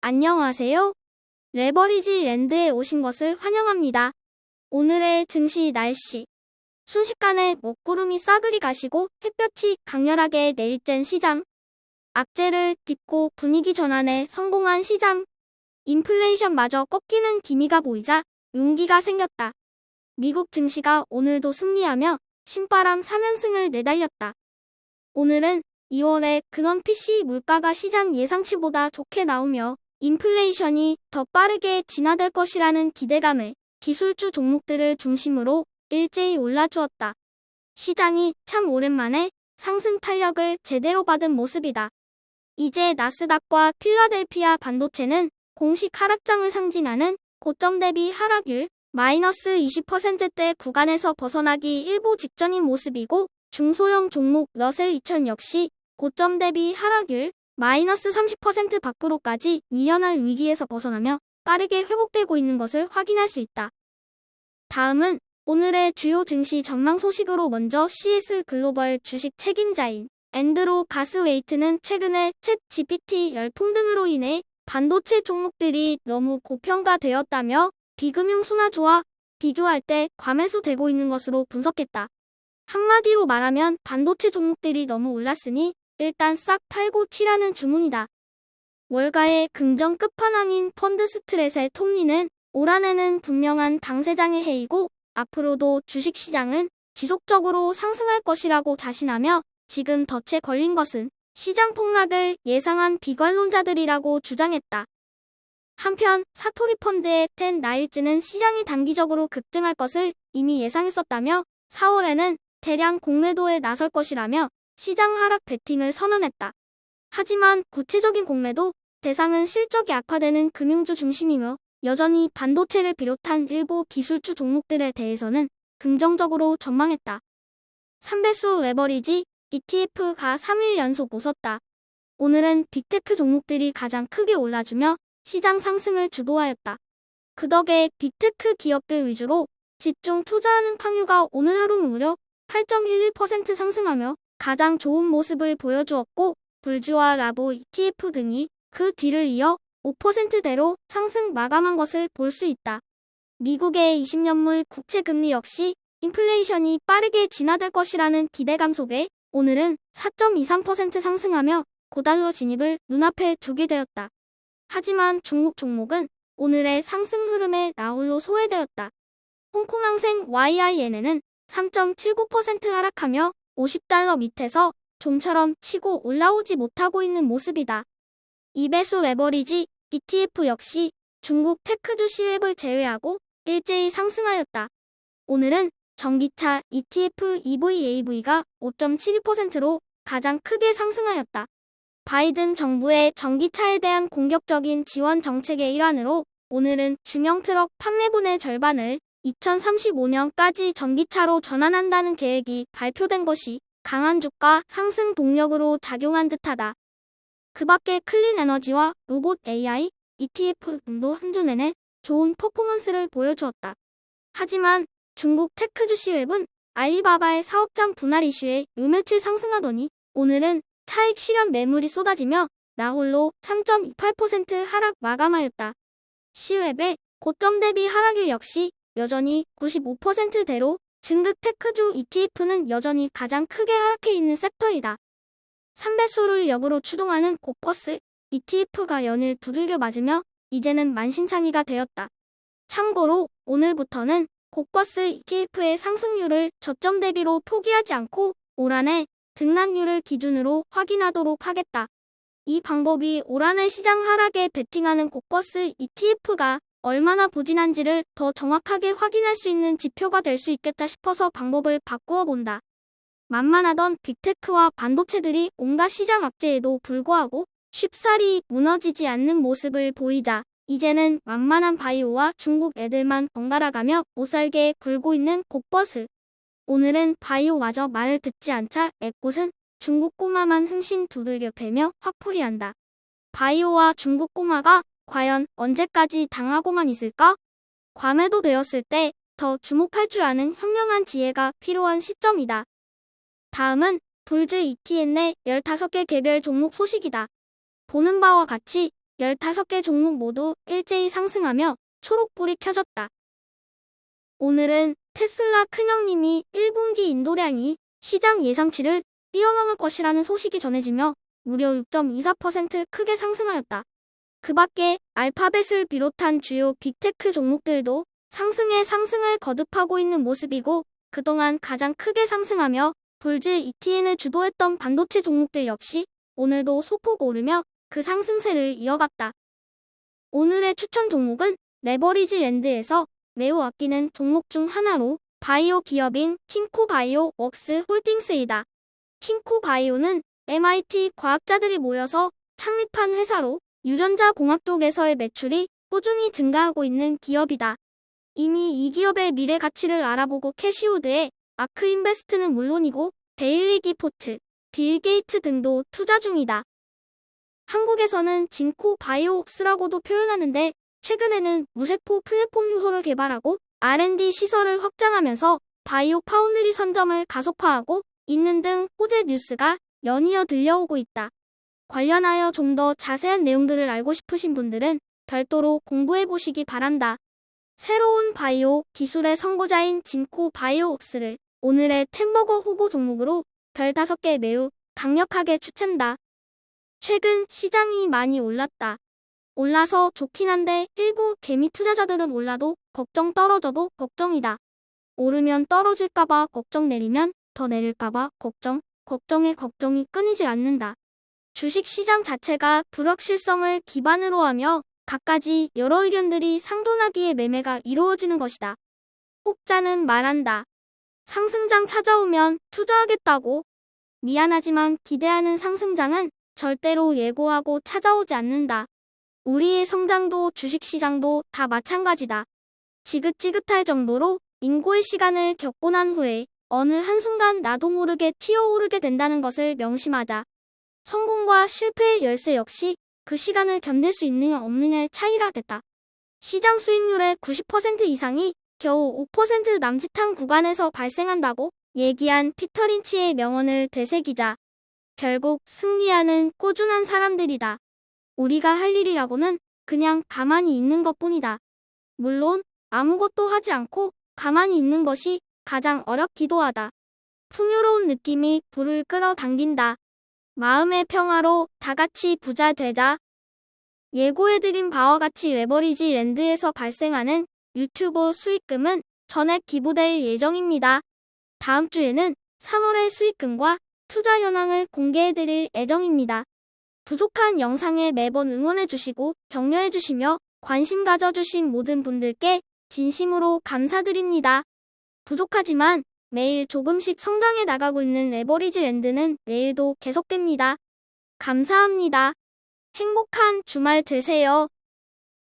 안녕하세요. 레버리지 랜드에 오신 것을 환영합니다. 오늘의 증시 날씨. 순식간에 먹구름이 싸그리 가시고 햇볕이 강렬하게 내리쬐는 시장. 악재를 딛고 분위기 전환에 성공한 시장. 인플레이션마저 꺾이는 기미가 보이자 용기가 생겼다. 미국 증시가 오늘도 승리하며 신바람 3연승을 내달렸다. 오늘은 2월에 근원 PCE 물가가 시장 예상치보다 좋게 나오며 인플레이션이 더 빠르게 진화될 것이라는 기대감에 기술주 종목들을 중심으로 일제히 올라주었다. 시장이 참 오랜만에 상승 탄력을 제대로 받은 모습이다. 이제 나스닥과 필라델피아 반도체는 공식 하락장을 상징하는 고점 대비 하락률 마이너스 20%대 구간에서 벗어나기 일보 직전인 모습이고, 중소형 종목 러셀 2000 역시 고점 대비 하락률 마이너스 30% 밖으로까지 밀려날 위기에서 벗어나며 빠르게 회복되고 있는 것을 확인할 수 있다. 다음은 오늘의 주요 증시 전망 소식으로 먼저 CS 글로벌 주식 책임자인 앤드루 가스웨이트는 최근에 챗 GPT 열풍 등으로 인해 반도체 종목들이 너무 고평가되었다며 비금융 순환주와 비교할 때 과매수되고 있는 것으로 분석했다. 한마디로 말하면 반도체 종목들이 너무 올랐으니 일단 싹 팔고 튀라는 주문이다. 월가의 긍정 끝판왕인 펀드 스트렛의 톱니는 올 한해는 분명한 당세장의 해이고 앞으로도 주식시장은 지속적으로 상승할 것이라고 자신하며, 지금 덫에 걸린 것은 시장 폭락을 예상한 비관론자들이라고 주장했다. 한편 사토리 펀드의 텐 나일즈는 시장이 단기적으로 급등할 것을 이미 예상했었다며 4월에는 대량 공매도에 나설 것이라며 시장 하락 베팅을 선언했다. 하지만 구체적인 공매도 대상은 실적이 악화되는 금융주 중심이며 여전히 반도체를 비롯한 일부 기술주 종목들에 대해서는 긍정적으로 전망했다. 3배수 레버리지 ETF가 3일 연속 웃었다. 오늘은 빅테크 종목들이 가장 크게 올라주며 시장 상승을 주도하였다. 그 덕에 빅테크 기업들 위주로 집중 투자하는 팡유가 오늘 하루 무려 8.11% 상승하며 가장 좋은 모습을 보여주었고, 불지와 라보 ETF 등이 그 뒤를 이어 5%대로 상승 마감한 것을 볼 수 있다. 미국의 20년물 국채금리 역시 인플레이션이 빠르게 진화될 것이라는 기대감 속에 오늘은 4.23% 상승하며 고달러 진입을 눈앞에 두게 되었다. 하지만 중국 종목은 오늘의 상승 흐름에 나홀로 소외되었다. 홍콩항생 YIN에는 3.79% 하락하며 50달러 밑에서 좀처럼 치고 올라오지 못하고 있는 모습이다. 2배수 레버리지 ETF 역시 중국 테크주 시웹을 제외하고 일제히 상승하였다. 오늘은 전기차 ETF EVAV가 5.72%로 가장 크게 상승하였다. 바이든 정부의 전기차에 대한 공격적인 지원 정책의 일환으로 오늘은 중형 트럭 판매분의 절반을 2035년까지 전기차로 전환한다는 계획이 발표된 것이 강한 주가 상승 동력으로 작용한 듯하다. 그 밖에 클린 에너지와 로봇 AI ETF 등도 한주 내내 좋은 퍼포먼스를 보여주었다. 하지만 중국 테크주 시웹은 알리바바의 사업장 분할 이슈에 요 며칠 상승하더니 오늘은 차익 실현 매물이 쏟아지며 나홀로 3.28% 하락 마감하였다. 시웹의 고점 대비 하락률 역시 여전히 95%대로 진급 테크주 ETF는 여전히 가장 크게 하락해 있는 섹터이다. 3배수를 역으로 추동하는 고퍼스 ETF가 연일 두들겨 맞으며 이제는 만신창이가 되었다. 참고로 오늘부터는 고퍼스 ETF의 상승률을 저점 대비로 포기하지 않고 올 한해 등락률을 기준으로 확인하도록 하겠다. 이 방법이 올 한해 시장 하락에 베팅하는 고퍼스 ETF가 얼마나 부진한지를 더 정확하게 확인할 수 있는 지표가 될 수 있겠다 싶어서 방법을 바꾸어 본다. 만만하던 빅테크와 반도체들이 온갖 시장 악재에도 불구하고 쉽사리 무너지지 않는 모습을 보이자 이제는 만만한 바이오와 중국 애들만 번갈아가며 못살게 굴고 있는 고퍼스. 오늘은 바이오마저 말을 듣지 않자 애꿎은 중국 꼬마만 흥신 두들겨 패며 화풀이한다. 바이오와 중국 꼬마가 과연 언제까지 당하고만 있을까? 과매도 되었을 때 더 주목할 줄 아는 현명한 지혜가 필요한 시점이다. 다음은 불즈 ETN의 15개 개별 종목 소식이다. 보는 바와 같이 15개 종목 모두 일제히 상승하며 초록불이 켜졌다. 오늘은 테슬라 큰형님이 1분기 인도량이 시장 예상치를 뛰어넘을 것이라는 소식이 전해지며 무려 6.24% 크게 상승하였다. 그 밖에 알파벳을 비롯한 주요 빅테크 종목들도 상승에 상승을 거듭하고 있는 모습이고, 그동안 가장 크게 상승하며 볼즈 ETN을 주도했던 반도체 종목들 역시 오늘도 소폭 오르며 그 상승세를 이어갔다. 오늘의 추천 종목은 레버리지 랜드에서 매우 아끼는 종목 중 하나로 바이오 기업인 킹코바이오 웍스 홀딩스이다. 킹코바이오는 MIT 과학자들이 모여서 창립한 회사로 유전자 공학 쪽에서의 매출이 꾸준히 증가하고 있는 기업이다. 이미 이 기업의 미래 가치를 알아보고 캐시우드에 아크인베스트는 물론이고 베일리 기포트, 빌 게이츠 등도 투자 중이다. 한국에서는 진코 바이오웍스라고도 표현하는데, 최근에는 무세포 플랫폼 효소를 개발하고 R&D 시설을 확장하면서 바이오 파운드리 선점을 가속화하고 있는 등 호재 뉴스가 연이어 들려오고 있다. 관련하여 좀 더 자세한 내용들을 알고 싶으신 분들은 별도로 공부해보시기 바란다. 새로운 바이오 기술의 선구자인 진코 바이오웍스를 오늘의 템버거 후보 종목으로 별 5개 매우 강력하게 추천다. 최근 시장이 많이 올랐다. 올라서 좋긴 한데 일부 개미 투자자들은 올라도 걱정, 떨어져도 걱정이다. 오르면 떨어질까봐 걱정, 내리면 더 내릴까봐 걱정, 걱정에 걱정이 끊이질 않는다. 주식시장 자체가 불확실성을 기반으로 하며 갖가지 여러 의견들이 상존하기에 매매가 이루어지는 것이다. 혹자는 말한다. 상승장 찾아오면 투자하겠다고. 미안하지만 기대하는 상승장은 절대로 예고하고 찾아오지 않는다. 우리의 성장도 주식시장도 다 마찬가지다. 지긋지긋할 정도로 인고의 시간을 겪고 난 후에 어느 한순간 나도 모르게 튀어오르게 된다는 것을 명심하자. 성공과 실패의 열쇠 역시 그 시간을 견딜 수 있느냐 없느냐의 차이라겠다. 시장 수익률의 90% 이상이 겨우 5% 남짓한 구간에서 발생한다고 얘기한 피터 린치의 명언을 되새기자. 결국 승리하는 꾸준한 사람들이다. 우리가 할 일이라고는 그냥 가만히 있는 것뿐이다. 물론 아무것도 하지 않고 가만히 있는 것이 가장 어렵기도 하다. 풍요로운 느낌이 불을 끌어당긴다. 마음의 평화로 다 같이 부자 되자. 예고해드린 바와 같이 레버리지 랜드에서 발생하는 유튜브 수익금은 전액 기부될 예정입니다. 다음 주에는 3월의 수익금과 투자 현황을 공개해드릴 예정입니다. 부족한 영상에 매번 응원해주시고 격려해주시며 관심 가져주신 모든 분들께 진심으로 감사드립니다. 부족하지만 매일 조금씩 성장해 나가고 있는 레버리지 랜드는 내일도 계속됩니다. 감사합니다. 행복한 주말 되세요.